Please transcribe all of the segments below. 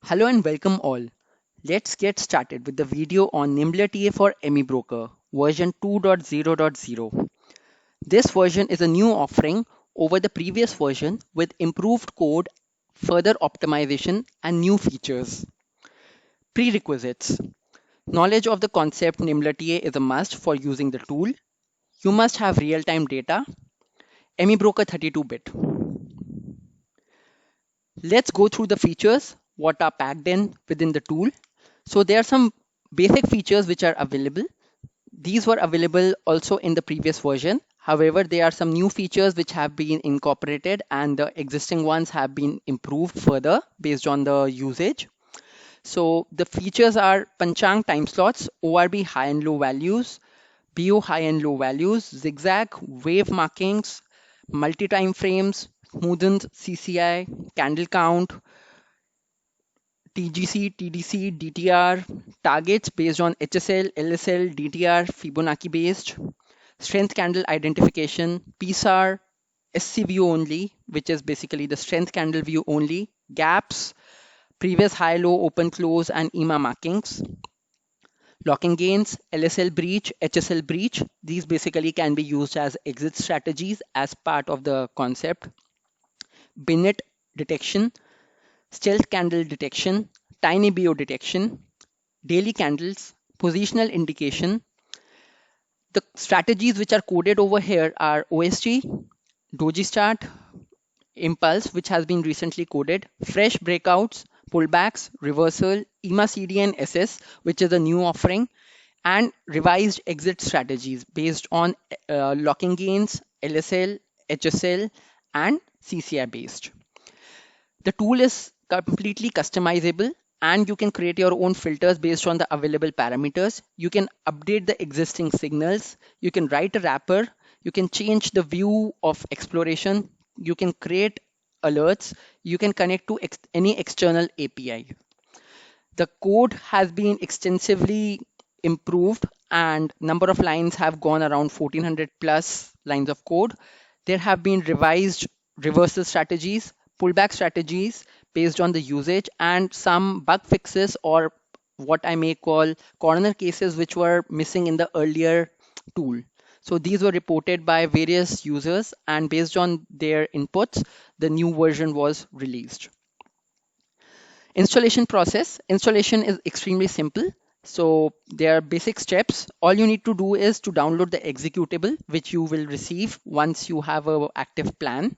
Hello and welcome all. Let's get started with the video on Nimbler TA for ME Broker version 2.0.0. This version is a new offering over the previous version with improved code, further optimization, and new features. Prerequisites. Knowledge of the concept Nimbler TA is a must for using the tool. You must have real-time data. ME Broker 32-bit. Let's go through the features, what are packed in within the tool. So there are some basic features which are available. These were available also in the previous version. However, there are some new features which have been incorporated and the existing ones have been improved further based on the usage. So the features are Panchang time slots, ORB high and low values, BO high and low values, zigzag, wave markings, multi-time frames, smoothened CCI, candle count, TGC, TDC, DTR, targets based on HSL, LSL, DTR, Fibonacci based, strength candle identification, PSAR, SC view only, which is basically the strength candle view only, gaps, previous high, low, open, close, and EMA markings, locking gains, LSL breach, HSL breach. These basically can be used as exit strategies as part of the concept. Binet detection, stealth candle detection, tiny BO detection, daily candles, positional indication. The strategies which are coded over here are OSG, Doji Start, Impulse, which has been recently coded, fresh breakouts, pullbacks, reversal, EMA CD and SS, which is a new offering, and revised exit strategies based on locking gains, LSL, HSL, and CCI based. The tool is completely customizable and you can create your own filters based on the available parameters. You can update the existing signals. You can write a wrapper. You can change the view of exploration. You can create alerts. You can connect to any external API. The code has been extensively improved and number of lines have gone around 1400 plus lines of code. There have been revised reversal strategies, pullback strategies based on the usage and some bug fixes or what I may call corner cases which were missing in the earlier tool. So these were reported by various users and based on their inputs, the new version was released. Installation process. Installation is extremely simple. So there are basic steps. All you need to do is to download the executable, which you will receive once you have a active plan.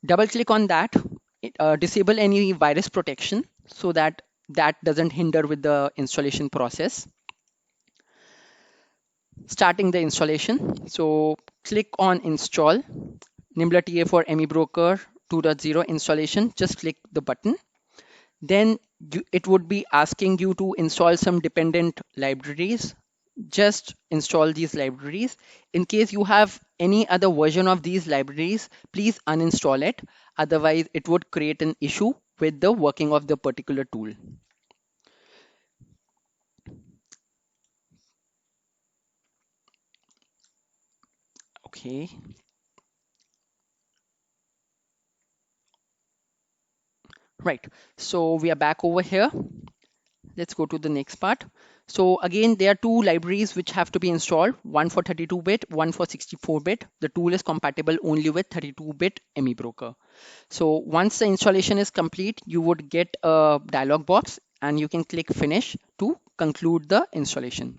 Double click on that, disable any virus protection so that that doesn't hinder with the installation process. Starting the installation. So click on install Nimbler TA for ME Broker 2.0 installation. Just click the button. Then it would be asking you to install some dependent libraries. Just install these libraries. In case you have any other version of these libraries, please uninstall it. Otherwise, it would create an issue with the working of the particular tool. Okay. Right. So we are back over here. Let's go to the next part. So again, there are two libraries which have to be installed, one for 32-bit, one for 64-bit. The tool is compatible only with 32-bit ME Broker. So once the installation is complete, you would get a dialog box and you can click finish to conclude the installation.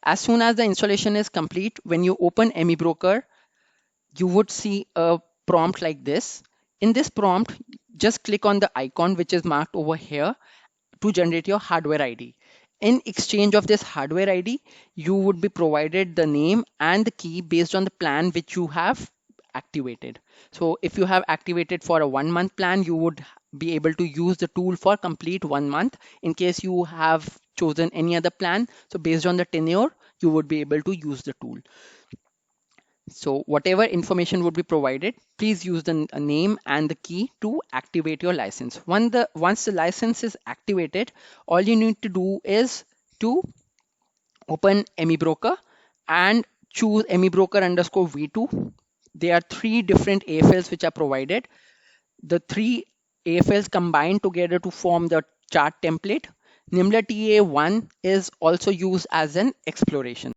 As soon as the installation is complete, when you open ME Broker, you would see a prompt like this. In this prompt, just click on the icon which is marked over here to generate your hardware ID. In exchange of this hardware ID, you would be provided the name and the key based on the plan which you have activated. So if you have activated for a 1 month plan, you would be able to use the tool for complete 1 month. In case you have chosen any other plan, so based on the tenure, you would be able to use the tool. So whatever information would be provided, please use the name and the key to activate your license. Once the license is activated, all you need to do is to open ME Broker and choose ME Broker _V2. There are three different AFLs which are provided. The three AFLs combine together to form the chart template. Nimla TA1 is also used as an exploration.